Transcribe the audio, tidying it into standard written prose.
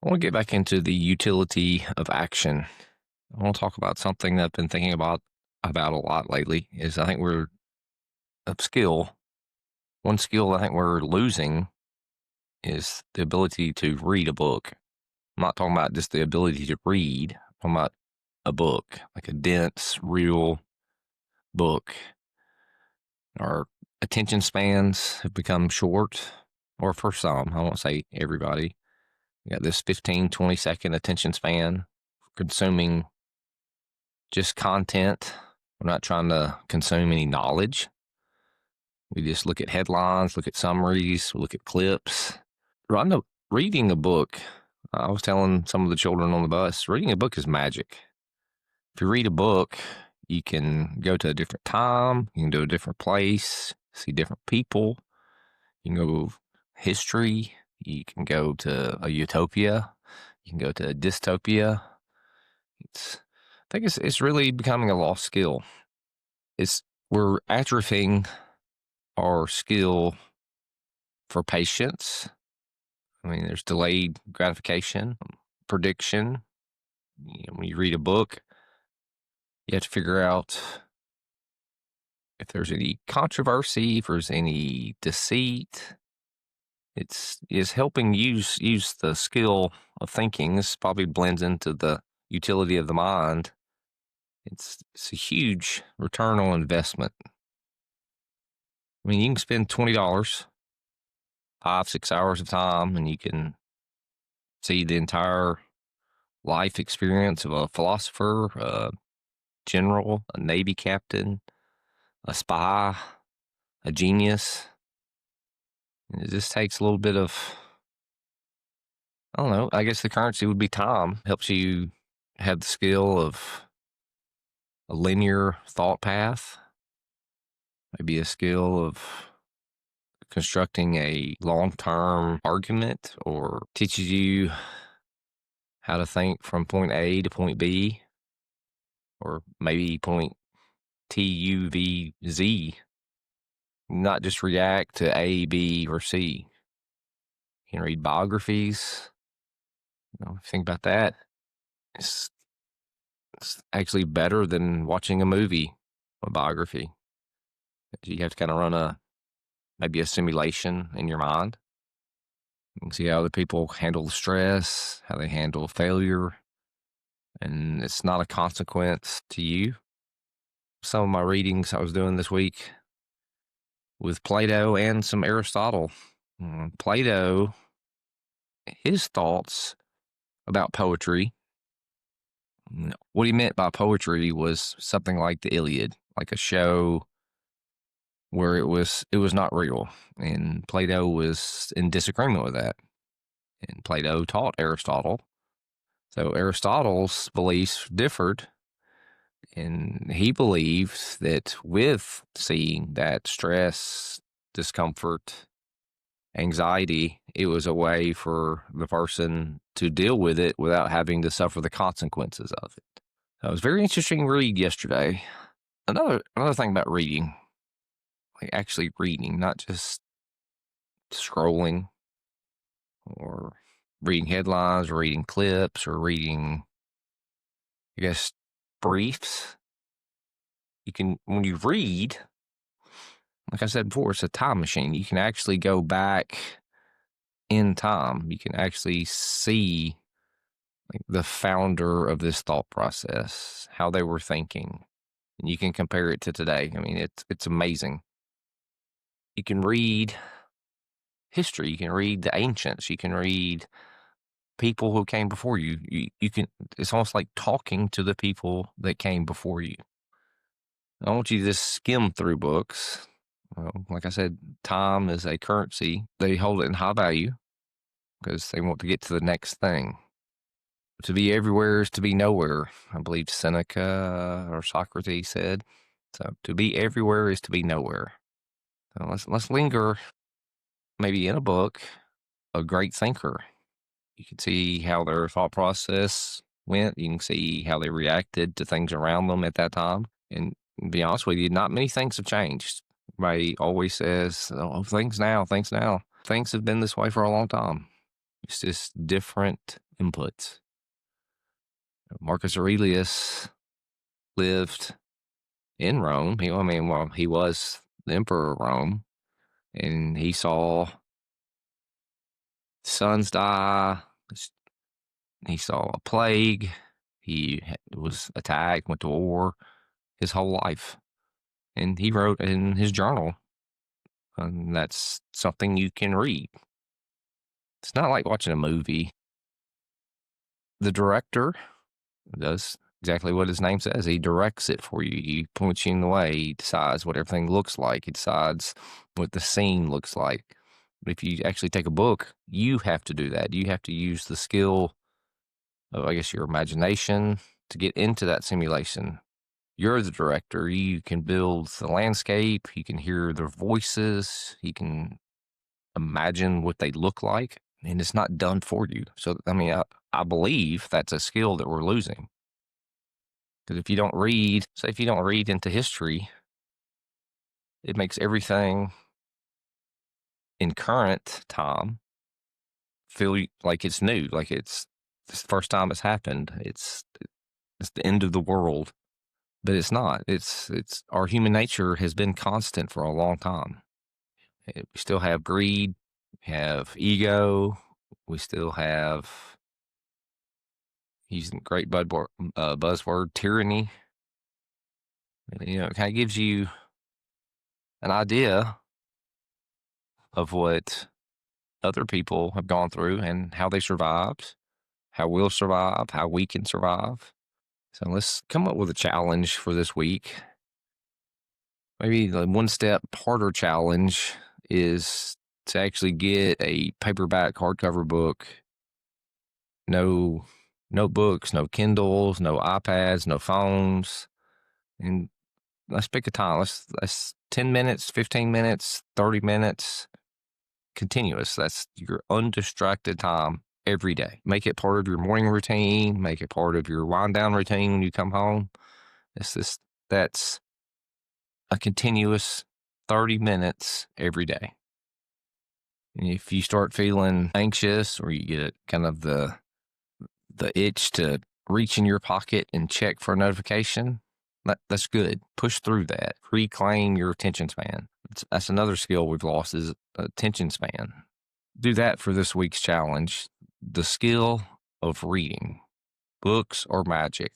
I want to get back into the utility of action. I want to talk about something that I've been thinking about a lot lately. Is I think we're a skill. One skill I think we're losing is the ability to read a book. I'm not talking about just the ability to read. I'm talking about a book, like a dense, real book. Our attention spans have become short, or for some. I won't say everybody. We got this 15, 20-second attention span, consuming just content. We're not trying to consume any knowledge. We just look at headlines, look at summaries, look at clips. Reading a book, I was telling some of the children on the bus, reading a book is magic. If you read a book, you can go to a different time, you can go to a different place, see different people. You can go history, you can go to a utopia, you can go to a dystopia. I think it's really becoming a lost skill. We're atrophying our skill for patience. I mean, there's delayed gratification, prediction. When you read a book, you have to figure out if there's any controversy, if there's any deceit. It's helping use the skill of thinking. This probably blends into the utility of the mind. It's a huge return on investment. I mean, you can spend $20, 5-6 hours of time, and you can see the entire life experience of a philosopher, a general, a Navy captain, a spy, a genius. And it just takes a little bit of, I don't know, I guess the currency would be time. Helps you have the skill of a linear thought path, maybe a skill of constructing a long-term argument, or teaches you how to think from point A to point B, or maybe point TUVZ, not just react to A, B, or C. You can read biographies. Think about that. It's, it's actually better than watching a movie, a biography. You have to kind of run maybe a simulation in your mind. You can see how other people handle stress, how they handle failure, and it's not a consequence to you. Some of my readings I was doing this week with Plato and some Aristotle. Plato, his thoughts about poetry, what he meant by poetry was something like the Iliad, like a show where it was not real. And Plato was in disagreement with that. And Plato taught Aristotle. So Aristotle's beliefs differed. And he believed that with seeing that stress, discomfort, anxiety, it was a way for the person to deal with it without having to suffer the consequences of it. That was a very interesting read yesterday. Another thing about reading, like actually reading, not just scrolling or reading headlines or reading clips or reading, I guess, briefs. When you read, like I said before, it's a time machine. You can actually go back in time. You can actually see like the founder of this thought process, how they were thinking, and you can compare it to today. I mean, it's amazing. You can read history. You can read the ancients. You can read people who came before you. You can. It's almost like talking to the people that came before you. I don't want you to just skim through books. Well, like I said, time is a currency. They hold it in high value because they want to get to the next thing. To be everywhere is to be nowhere, I believe Seneca or Socrates said. So to be everywhere is to be nowhere. So let's linger maybe in a book, a great thinker. You can see how their thought process went. You can see how they reacted to things around them at that time. And to be honest with you, not many things have changed. Everybody always says, oh, things now. Things have been this way for a long time. It's just different inputs. Marcus Aurelius lived in Rome. He was the emperor of Rome, and he saw sons die. He saw a plague. He was attacked, went to war his whole life. And he wrote in his journal, and that's something you can read. It's not like watching a movie. The director does exactly what his name says. He directs it for you. He points you in the way. He decides what everything looks like. He decides what the scene looks like. But if you actually take a book, you have to do that. You have to use the skill of, I guess, your imagination to get into that simulation. You're the director. You can build the landscape. You can hear their voices. You can imagine what they look like, and it's not done for you. So, I believe that's a skill that we're losing. Because if you don't read, say if you don't read into history, it makes everything in current time feel like it's new, like it's the first time it's happened. It's the end of the world, but it's not. It's our human nature has been constant for a long time. We still have greed, we have ego, we still have, using great buzzword, tyranny. It kind of gives you an idea of what other people have gone through and how they survived, how we'll survive, how we can survive. So let's come up with a challenge for this week. Maybe the one step harder challenge is to actually get a paperback hardcover book. No notebooks, no Kindles, no iPads, no phones. And let's pick a time. Let's 10 minutes, 15 minutes, 30 minutes, continuous. That's your undistracted time every day. Make it part of your morning routine. Make it part of your wind down routine when you come home. That's a continuous 30 minutes every day. And if you start feeling anxious, or you get kind of the itch to reach in your pocket and check for a notification, that's good. Push through that. Reclaim your attention span. That's another skill we've lost, is attention span. Do that for this week's challenge. The skill of reading. Books are magic.